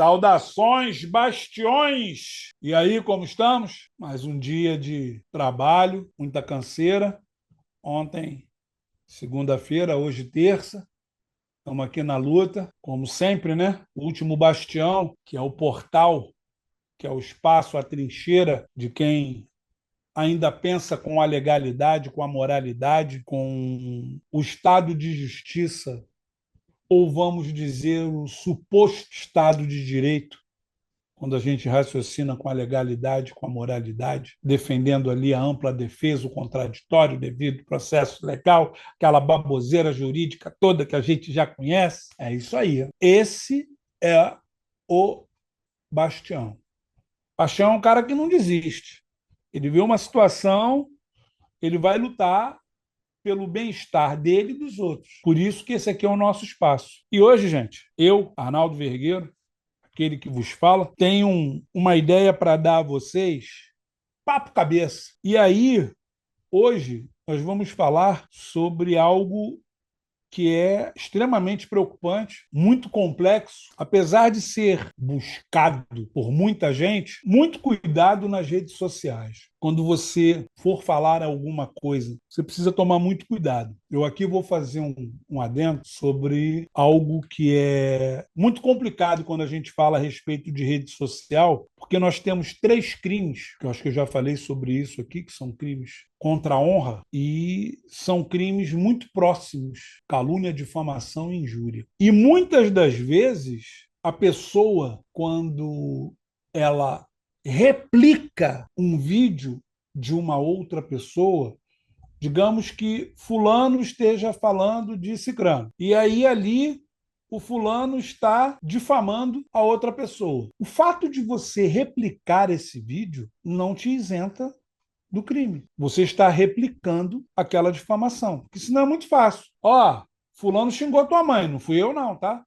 Saudações, bastiões! E aí, como estamos? Mais um dia de trabalho, muita canseira. Ontem, segunda-feira, hoje, terça. Estamos aqui na luta, como sempre, né? O último bastião, que é o portal, que é o espaço, a trincheira de quem ainda pensa com a legalidade, com a moralidade, com o Estado de Justiça, ou vamos dizer, o suposto Estado de Direito, quando a gente raciocina com a legalidade, com a moralidade, defendendo ali a ampla defesa, o contraditório, o devido processo legal, aquela baboseira jurídica toda que a gente já conhece. É isso aí. Esse é o Bastião. Bastião é um cara que não desiste. Ele vê uma situação, ele vai lutar pelo bem-estar dele e dos outros. Por isso que esse aqui é o nosso espaço. E hoje, gente, eu, Arnaldo Vergueiro, aquele que vos fala, tenho uma ideia para dar a vocês, papo cabeça. E aí, hoje, nós vamos falar sobre algo que é extremamente preocupante, muito complexo, apesar de ser buscado por muita gente. Muito cuidado nas redes sociais. Quando você for falar alguma coisa, você precisa tomar muito cuidado. Eu aqui vou fazer um adendo sobre algo que é muito complicado quando a gente fala a respeito de rede social, porque nós temos três crimes, que eu acho que eu já falei sobre isso aqui, que são crimes contra a honra, e são crimes muito próximos: calúnia, difamação e injúria. E muitas das vezes, a pessoa, quando ela replica um vídeo de uma outra pessoa, digamos que fulano esteja falando de cicrano, e aí ali o fulano está difamando a outra pessoa. O fato de você replicar esse vídeo não te isenta do crime. Você está replicando aquela difamação. Porque senão é muito fácil. Ó, fulano xingou tua mãe, não fui eu não, tá?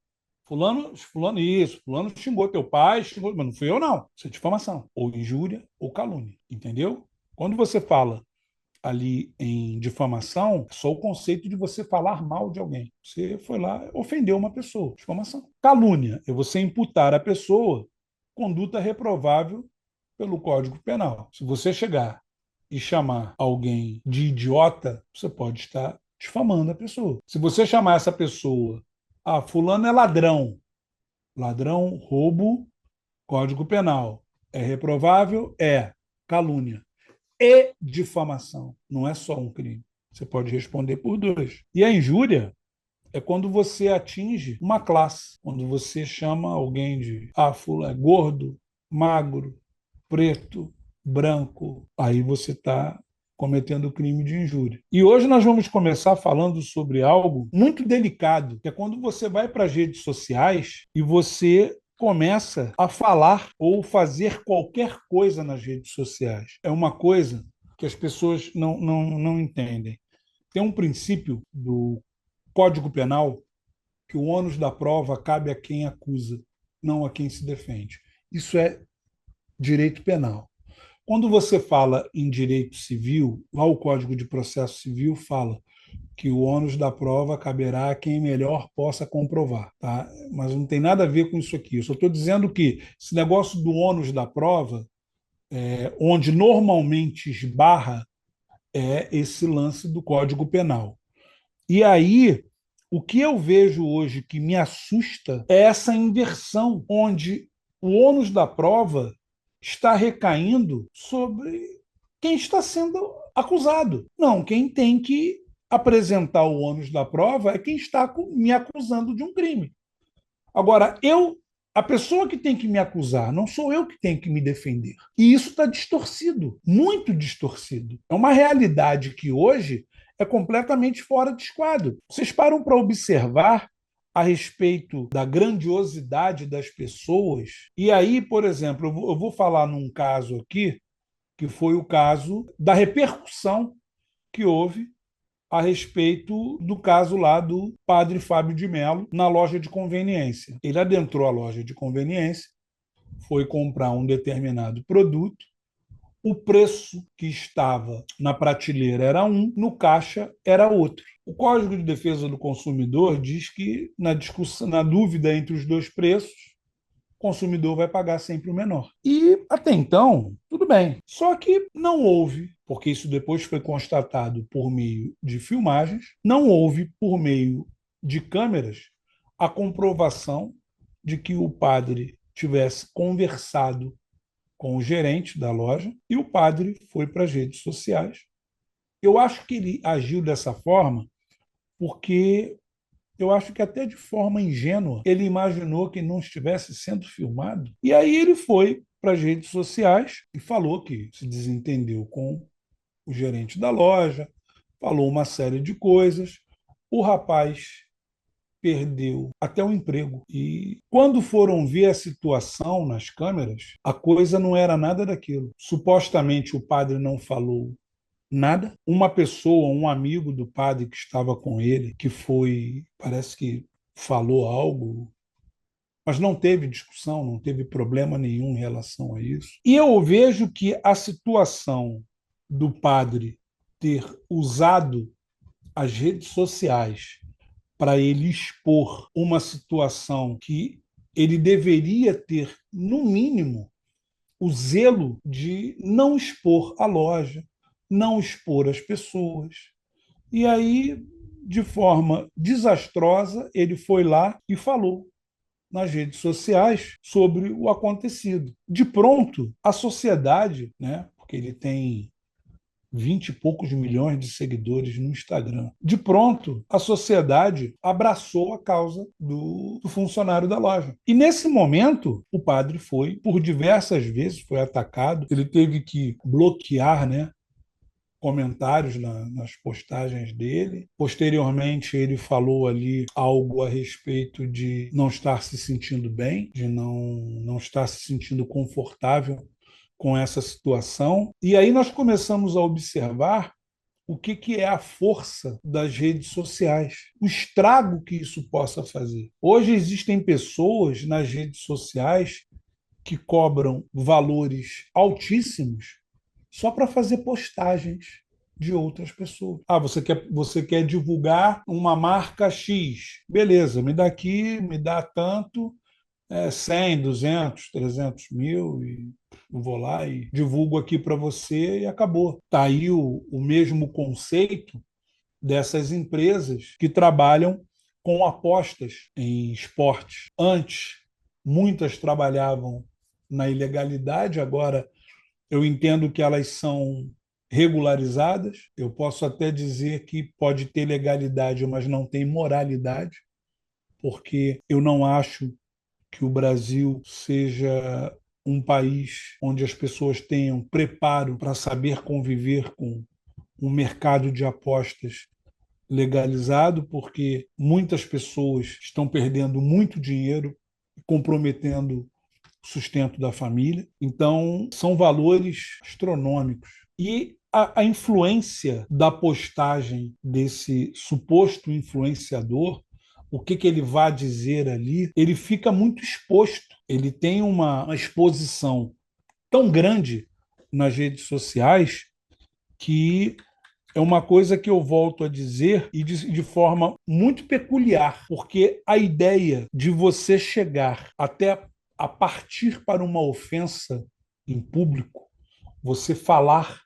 Fulano isso, fulano xingou teu pai, xingou, mas não fui eu não. Isso é difamação, ou injúria, ou calúnia, entendeu? Quando você fala ali em difamação, é só o conceito de você falar mal de alguém. Você foi lá, ofendeu uma pessoa, difamação. Calúnia é você imputar à pessoa conduta reprovável pelo Código Penal. Se você chegar e chamar alguém de idiota, você pode estar difamando a pessoa. Se você chamar essa pessoa, fulano é ladrão, ladrão, roubo, Código Penal. É reprovável? É. Calúnia e difamação. Não é só um crime. Você pode responder por dois. E a injúria é quando você atinge uma classe, quando você chama alguém de fulano é gordo, magro, preto, branco. Aí você está cometendo o crime de injúria. E hoje nós vamos começar falando sobre algo muito delicado, que é quando você vai para as redes sociais e você começa a falar ou fazer qualquer coisa nas redes sociais. É uma coisa que as pessoas não entendem. Tem um princípio do Código Penal que o ônus da prova cabe a quem acusa, não a quem se defende. Isso é direito penal. Quando você fala em direito civil, lá o Código de Processo Civil fala que o ônus da prova caberá a quem melhor possa comprovar, tá? Mas não tem nada a ver com isso aqui. Eu só estou dizendo que esse negócio do ônus da prova, onde normalmente esbarra, é esse lance do Código Penal. E aí, o que eu vejo hoje que me assusta é essa inversão, onde o ônus da prova está recaindo sobre quem está sendo acusado. Não, quem tem que apresentar o ônus da prova é quem está me acusando de um crime. Agora, a pessoa que tem que me acusar, não sou eu que tenho que me defender. E isso está distorcido, muito distorcido. É uma realidade que hoje é completamente fora de esquadro. Vocês param para observar a respeito da grandiosidade das pessoas. E aí, por exemplo, eu vou falar num caso aqui, que foi o caso da repercussão que houve a respeito do caso lá do padre Fábio de Mello na loja de conveniência. Ele adentrou a loja de conveniência, foi comprar um determinado produto, o preço que estava na prateleira era um, no caixa era outro. O Código de Defesa do Consumidor diz que, na discussão, na dúvida entre os dois preços, o consumidor vai pagar sempre o menor. E até então, tudo bem. Só que não houve, porque isso depois foi constatado por meio de filmagens, não houve por meio de câmeras a comprovação de que o padre tivesse conversado com o gerente da loja e o padre foi para as redes sociais. Eu acho que ele agiu dessa forma porque eu acho que até de forma ingênua ele imaginou que não estivesse sendo filmado. E aí ele foi para as redes sociais e falou que se desentendeu com o gerente da loja, falou uma série de coisas. O rapaz perdeu até o emprego. E quando foram ver a situação nas câmeras, a coisa não era nada daquilo. Supostamente o padre não falou nada. Uma pessoa, um amigo do padre que estava com ele, que foi, parece que falou algo, mas não teve discussão, não teve problema nenhum em relação a isso. E eu vejo que a situação do padre ter usado as redes sociais para ele expor uma situação que ele deveria ter, no mínimo, o zelo de não expor a loja, não expor as pessoas. E aí, de forma desastrosa, ele foi lá e falou nas redes sociais sobre o acontecido. De pronto, a sociedade, né, porque ele tem 20 e poucos milhões de seguidores no Instagram. De pronto, a sociedade abraçou a causa do funcionário da loja. E nesse momento, o padre foi, por diversas vezes, foi atacado. Ele teve que bloquear, né, comentários nas postagens dele. Posteriormente, ele falou ali algo a respeito de não estar se sentindo bem, de não estar se sentindo confortável com essa situação. E aí nós começamos a observar o que é a força das redes sociais, o estrago que isso possa fazer. Hoje existem pessoas nas redes sociais que cobram valores altíssimos só para fazer postagens de outras pessoas. Ah, você quer divulgar uma marca X. Beleza, me dá aqui, me dá tanto, 100, 200, 300 mil, e eu vou lá e divulgo aqui para você e acabou. Está aí o mesmo conceito dessas empresas que trabalham com apostas em esportes. Antes, muitas trabalhavam na ilegalidade, agora eu entendo que elas são regularizadas. Eu posso até dizer que pode ter legalidade, mas não tem moralidade, porque eu não acho que o Brasil seja um país onde as pessoas tenham preparo para saber conviver com um mercado de apostas legalizado, porque muitas pessoas estão perdendo muito dinheiro, comprometendo o sustento da família. Então, são valores astronômicos. E a influência da postagem desse suposto influenciador, o que ele vai dizer ali, ele fica muito exposto. Ele tem uma exposição tão grande nas redes sociais que é uma coisa que eu volto a dizer e de forma muito peculiar, porque a ideia de você chegar até a partir para uma ofensa em público, você falar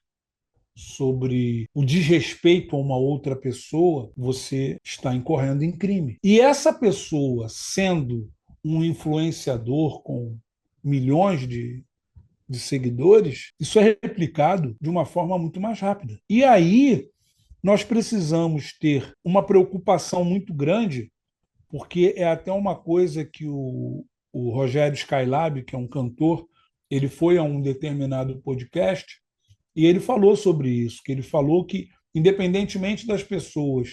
sobre o desrespeito a uma outra pessoa, você está incorrendo em crime. E essa pessoa, sendo um influenciador com milhões de seguidores, isso é replicado de uma forma muito mais rápida. E aí nós precisamos ter uma preocupação muito grande, porque é até uma coisa que o Rogério Skylab, que é um cantor, ele foi a um determinado podcast e ele falou sobre isso, que ele falou que, independentemente das pessoas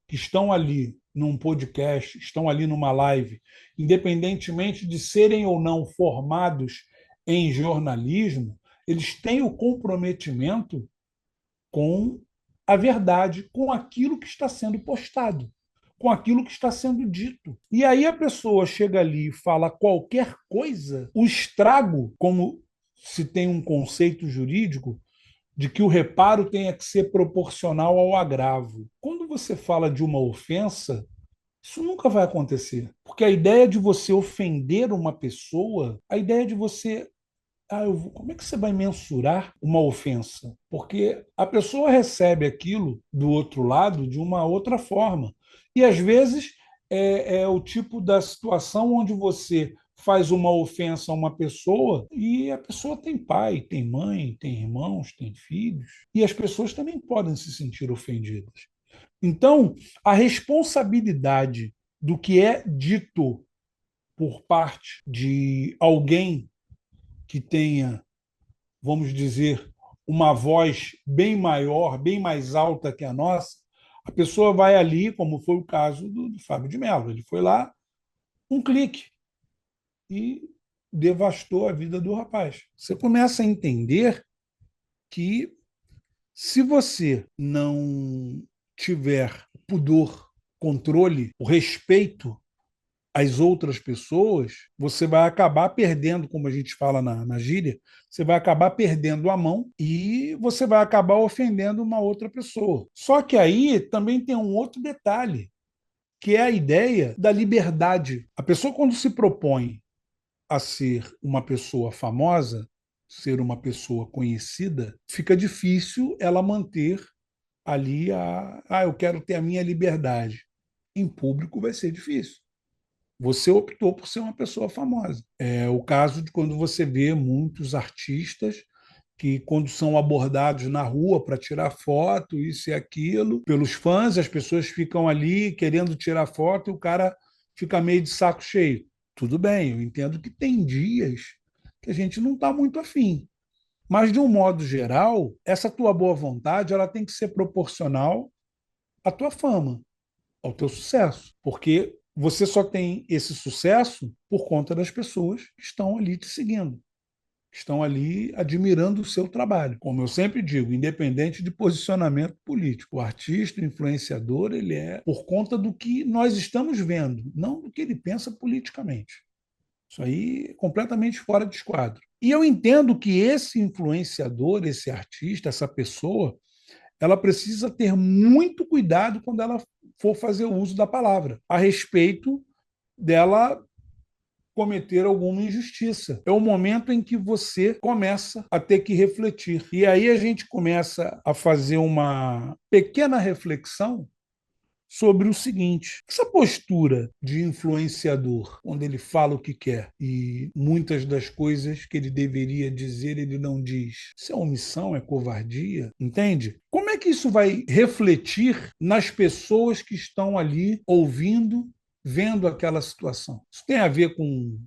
que estão ali num podcast, estão ali numa live, independentemente de serem ou não formados em jornalismo, eles têm o comprometimento com a verdade, com aquilo que está sendo postado, com aquilo que está sendo dito. E aí a pessoa chega ali e fala qualquer coisa, o estrago, como se tem um conceito jurídico, de que o reparo tenha que ser proporcional ao agravo. Quando você fala de uma ofensa, isso nunca vai acontecer, Porque a ideia de você ofender uma pessoa, a ideia de você como é que você vai mensurar uma ofensa? Porque a pessoa recebe aquilo do outro lado de uma outra forma. E, às vezes, é o tipo da situação onde você faz uma ofensa a uma pessoa e a pessoa tem pai, tem mãe, tem irmãos, tem filhos, e as pessoas também podem se sentir ofendidas. Então, a responsabilidade do que é dito por parte de alguém que tenha, vamos dizer, uma voz bem maior, bem mais alta que a nossa, a pessoa vai ali, como foi o caso do Fábio de Mello. Ele foi lá, um clique, e devastou a vida do rapaz. Você começa a entender que, se você não tiver pudor, controle, o respeito as outras pessoas, você vai acabar perdendo, como a gente fala na gíria, você vai acabar perdendo a mão e você vai acabar ofendendo uma outra pessoa. Só que aí também tem um outro detalhe, que é a ideia da liberdade. A pessoa, quando se propõe a ser uma pessoa famosa, ser uma pessoa conhecida, fica difícil ela manter ali eu quero ter a minha liberdade. Em público vai ser difícil. Você optou por ser uma pessoa famosa. É o caso de quando você vê muitos artistas que, quando são abordados na rua para tirar foto, isso e aquilo, pelos fãs, as pessoas ficam ali querendo tirar foto e o cara fica meio de saco cheio. Tudo bem, eu entendo que tem dias que a gente não está muito afim. Mas, de um modo geral, essa tua boa vontade ela tem que ser proporcional à tua fama, ao teu sucesso. Porque você só tem esse sucesso por conta das pessoas que estão ali te seguindo, que estão ali admirando o seu trabalho. Como eu sempre digo, independente de posicionamento político, o artista, o influenciador, ele é por conta do que nós estamos vendo, não do que ele pensa politicamente. Isso aí é completamente fora de esquadro. E eu entendo que esse influenciador, esse artista, essa pessoa, ela precisa ter muito cuidado quando ela for fazer o uso da palavra, a respeito dela cometer alguma injustiça. É o momento em que você começa a ter que refletir. E aí a gente começa a fazer uma pequena reflexão sobre o seguinte: essa postura de influenciador, quando ele fala o que quer e muitas das coisas que ele deveria dizer ele não diz, isso é omissão, é covardia, entende? Como é que isso vai refletir nas pessoas que estão ali ouvindo, vendo aquela situação? Isso tem a ver com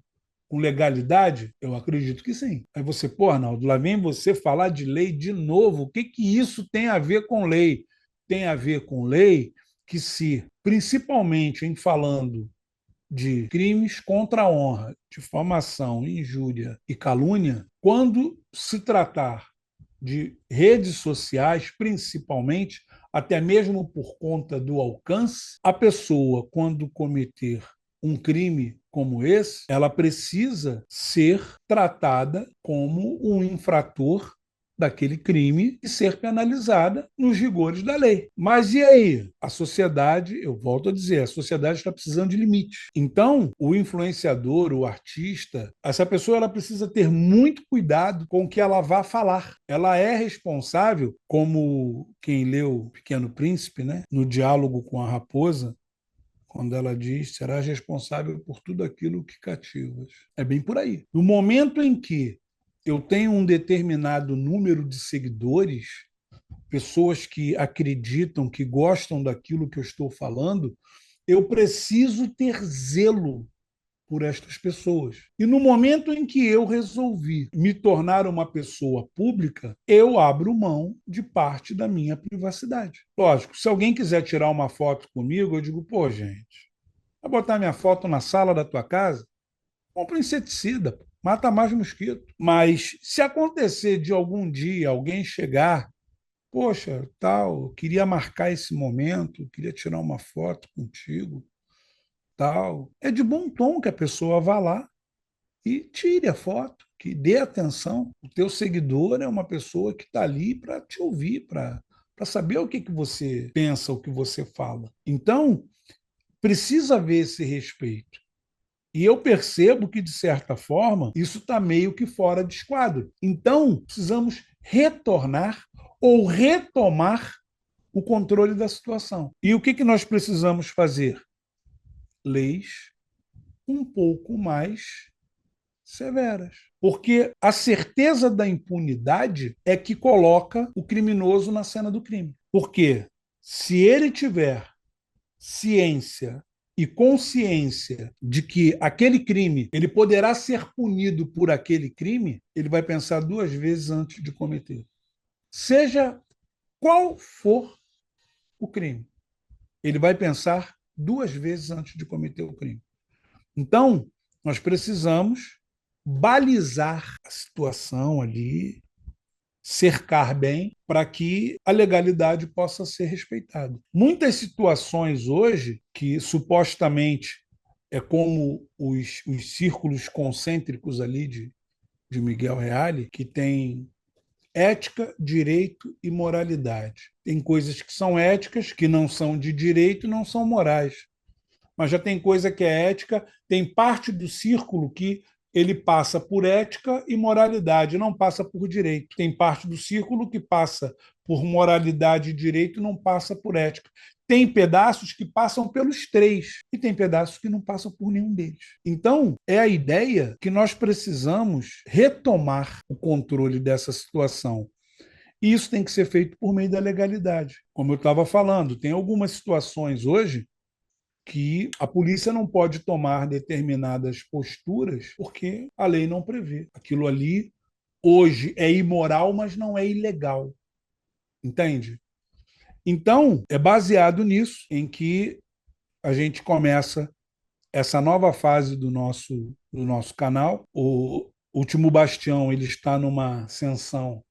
legalidade? Eu acredito que sim. Aí você, pô, Arnaldo, lá vem você falar de lei de novo. O que que isso tem a ver com lei? Tem a ver com lei que, se, principalmente em falando de crimes contra a honra, difamação, injúria e calúnia, quando se tratar de redes sociais, principalmente, até mesmo por conta do alcance, a pessoa, quando cometer um crime como esse, ela precisa ser tratada como um infrator daquele crime e ser penalizada nos rigores da lei. Mas e aí? A sociedade, eu volto a dizer, a sociedade está precisando de limite. Então, o influenciador, o artista, essa pessoa ela precisa ter muito cuidado com o que ela vai falar. Ela é responsável, como quem leu O Pequeno Príncipe, né, no diálogo com a raposa, quando ela diz: serás responsável por tudo aquilo que cativas. É bem por aí. No momento em que eu tenho um determinado número de seguidores, pessoas que acreditam, que gostam daquilo que eu estou falando, eu preciso ter zelo por estas pessoas. E no momento em que eu resolvi me tornar uma pessoa pública, eu abro mão de parte da minha privacidade. Lógico, se alguém quiser tirar uma foto comigo, eu digo: pô, gente, vai botar minha foto na sala da tua casa? Compra um inseticida, mata mais mosquito. Mas se acontecer de algum dia alguém chegar: poxa, tal, queria marcar esse momento, queria tirar uma foto contigo, tal. É de bom tom que a pessoa vá lá e tire a foto, que dê atenção. O teu seguidor é uma pessoa que está ali para te ouvir, para saber o que, que você pensa, o que você fala. Então, precisa haver esse respeito. E eu percebo que, de certa forma, isso está meio que fora de esquadro. Então, precisamos retornar ou retomar o controle da situação. E o que nós precisamos fazer? Leis um pouco mais severas. Porque a certeza da impunidade é que coloca o criminoso na cena do crime. Porque se ele tiver ciência e consciência de que aquele crime ele poderá ser punido por aquele crime, ele vai pensar duas vezes antes de cometer. Seja qual for o crime, ele vai pensar duas vezes antes de cometer o crime. Então, nós precisamos balizar a situação ali, cercar bem, para que a legalidade possa ser respeitada. Muitas situações hoje, que supostamente é como os círculos concêntricos ali de Miguel Reale, que tem ética, direito e moralidade. Tem coisas que são éticas, que não são de direito e não são morais. Mas já tem coisa que é ética, tem parte do círculo que ele passa por ética e moralidade, não passa por direito. Tem parte do círculo que passa por moralidade e direito e não passa por ética. Tem pedaços que passam pelos três e tem pedaços que não passam por nenhum deles. Então, é a ideia que nós precisamos retomar o controle dessa situação. E isso tem que ser feito por meio da legalidade. Como eu estava falando, tem algumas situações hoje que a polícia não pode tomar determinadas posturas porque a lei não prevê. Aquilo ali hoje é imoral, mas não é ilegal. Entende? Então, é baseado nisso em que a gente começa essa nova fase do nosso canal. O Último Bastião ele está numa ascensão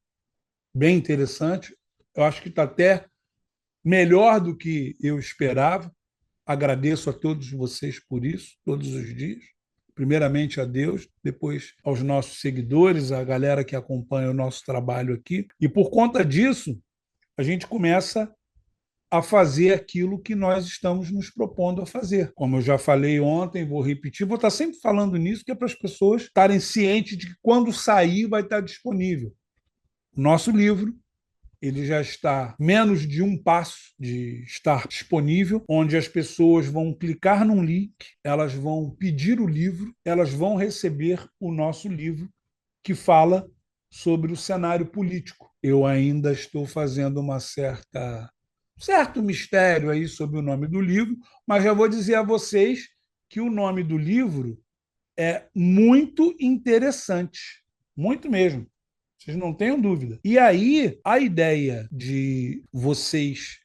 bem interessante. Eu acho que está até melhor do que eu esperava. Agradeço a todos vocês por isso, todos os dias. Primeiramente a Deus, depois aos nossos seguidores, a galera que acompanha o nosso trabalho aqui. E por conta disso, a gente começa a fazer aquilo que nós estamos nos propondo a fazer. Como eu já falei ontem, vou repetir, vou estar sempre falando nisso, que é para as pessoas estarem cientes de que quando sair vai estar disponível. O nosso livro, ele já está menos de um passo de estar disponível, onde as pessoas vão clicar num link, elas vão pedir o livro, elas vão receber o nosso livro, que fala sobre o cenário político. Eu ainda estou fazendo certo mistério aí sobre o nome do livro, mas já vou dizer a vocês que o nome do livro é muito interessante, muito mesmo. Vocês não tenham dúvida. E aí, a ideia de vocês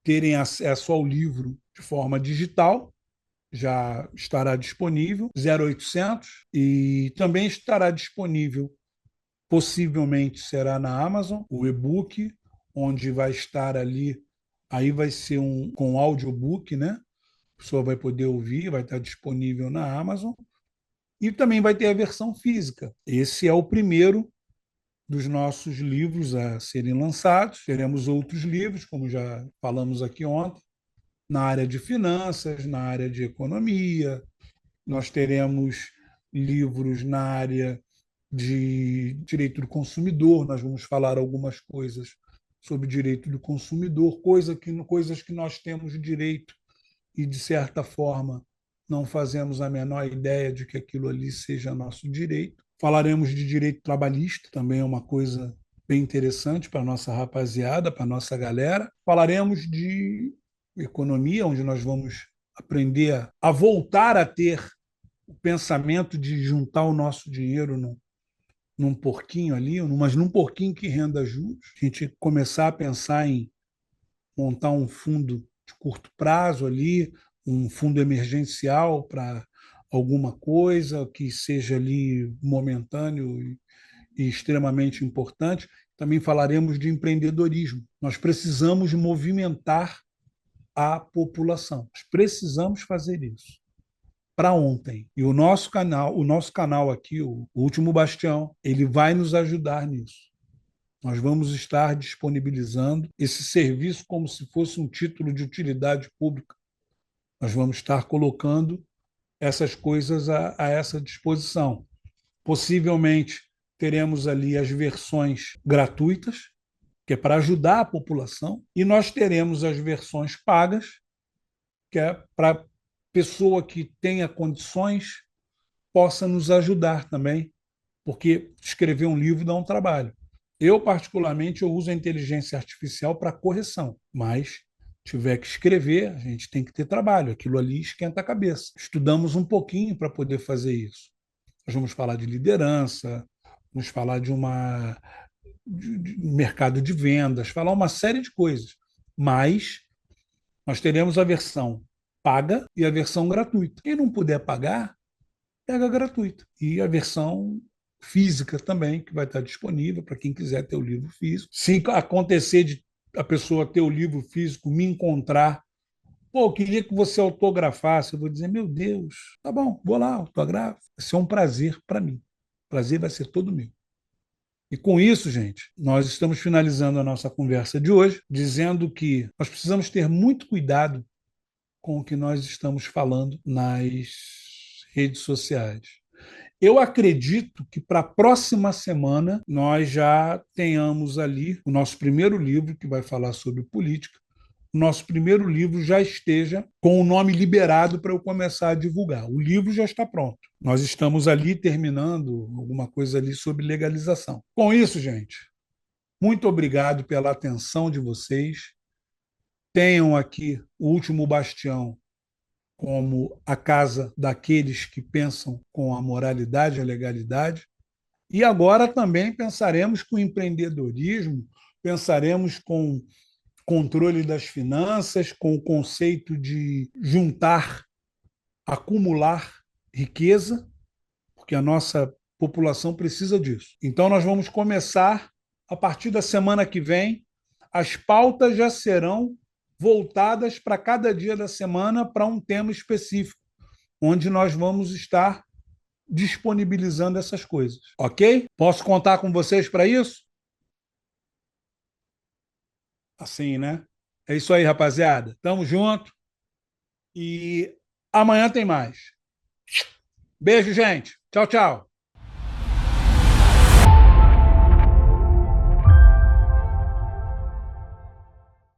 terem acesso ao livro de forma digital já estará disponível, 0800, e também estará disponível, possivelmente será na Amazon, o e-book, onde vai estar ali, aí vai ser com audiobook, né? A pessoa vai poder ouvir, vai estar disponível na Amazon, e também vai ter a versão física. Esse é o primeiro dos nossos livros a serem lançados. Teremos outros livros, como já falamos aqui ontem, na área de finanças, na área de economia. Nós teremos livros na área de direito do consumidor. Nós vamos falar algumas coisas sobre direito do consumidor, coisas que nós temos direito e, de certa forma, não fazemos a menor ideia de que aquilo ali seja nosso direito. Falaremos de direito trabalhista, também é uma coisa bem interessante para a nossa rapaziada, para a nossa galera. Falaremos de economia, onde nós vamos aprender a voltar a ter o pensamento de juntar o nosso dinheiro num porquinho ali, mas num porquinho que renda juros. A gente começar a pensar em montar um fundo de curto prazo ali, um fundo emergencial para alguma coisa que seja ali momentâneo e extremamente importante. Também falaremos de empreendedorismo. Nós precisamos movimentar a população. Nós precisamos fazer isso para ontem. E o nosso canal aqui, o Último Bastião, ele vai nos ajudar nisso. Nós vamos estar disponibilizando esse serviço como se fosse um título de utilidade pública. Nós vamos estar colocando essas coisas a essa disposição. Possivelmente teremos ali as versões gratuitas, que é para ajudar a população, e nós teremos as versões pagas, que é para a pessoa que tenha condições possa nos ajudar também, porque escrever um livro dá um trabalho. Eu, particularmente, eu uso a inteligência artificial para correção, mas tiver que escrever, a gente tem que ter trabalho. Aquilo ali esquenta a cabeça. Estudamos um pouquinho para poder fazer isso. Nós vamos falar de liderança, vamos falar de mercado de vendas, falar uma série de coisas. Mas nós teremos a versão paga e a versão gratuita. Quem não puder pagar, pega a gratuita. E a versão física também, que vai estar disponível para quem quiser ter o livro físico. Se acontecer de a pessoa ter o livro físico, me encontrar, pô, eu queria que você autografasse, eu vou dizer, meu Deus, tá bom, vou lá, autografo. Vai ser um prazer para mim. O prazer vai ser todo meu. E com isso, gente, nós estamos finalizando a nossa conversa de hoje, dizendo que nós precisamos ter muito cuidado com o que nós estamos falando nas redes sociais. Eu acredito que para a próxima semana nós já tenhamos ali o nosso primeiro livro, que vai falar sobre política. O nosso primeiro livro já esteja com o nome liberado para eu começar a divulgar. O livro já está pronto. Nós estamos ali terminando alguma coisa ali sobre legalização. Com isso, gente, muito obrigado pela atenção de vocês. Tenham aqui o Último Bastião como a casa daqueles que pensam com a moralidade e a legalidade. E agora também pensaremos com empreendedorismo, pensaremos com controle das finanças, com o conceito de juntar, acumular riqueza, porque a nossa população precisa disso. Então, nós vamos começar, a partir da semana que vem, as pautas já serão voltadas para cada dia da semana para um tema específico, onde nós vamos estar disponibilizando essas coisas. Ok? Posso contar com vocês para isso? Assim, né? É isso aí, rapaziada. Tamo junto e amanhã tem mais. Beijo, gente. Tchau, tchau.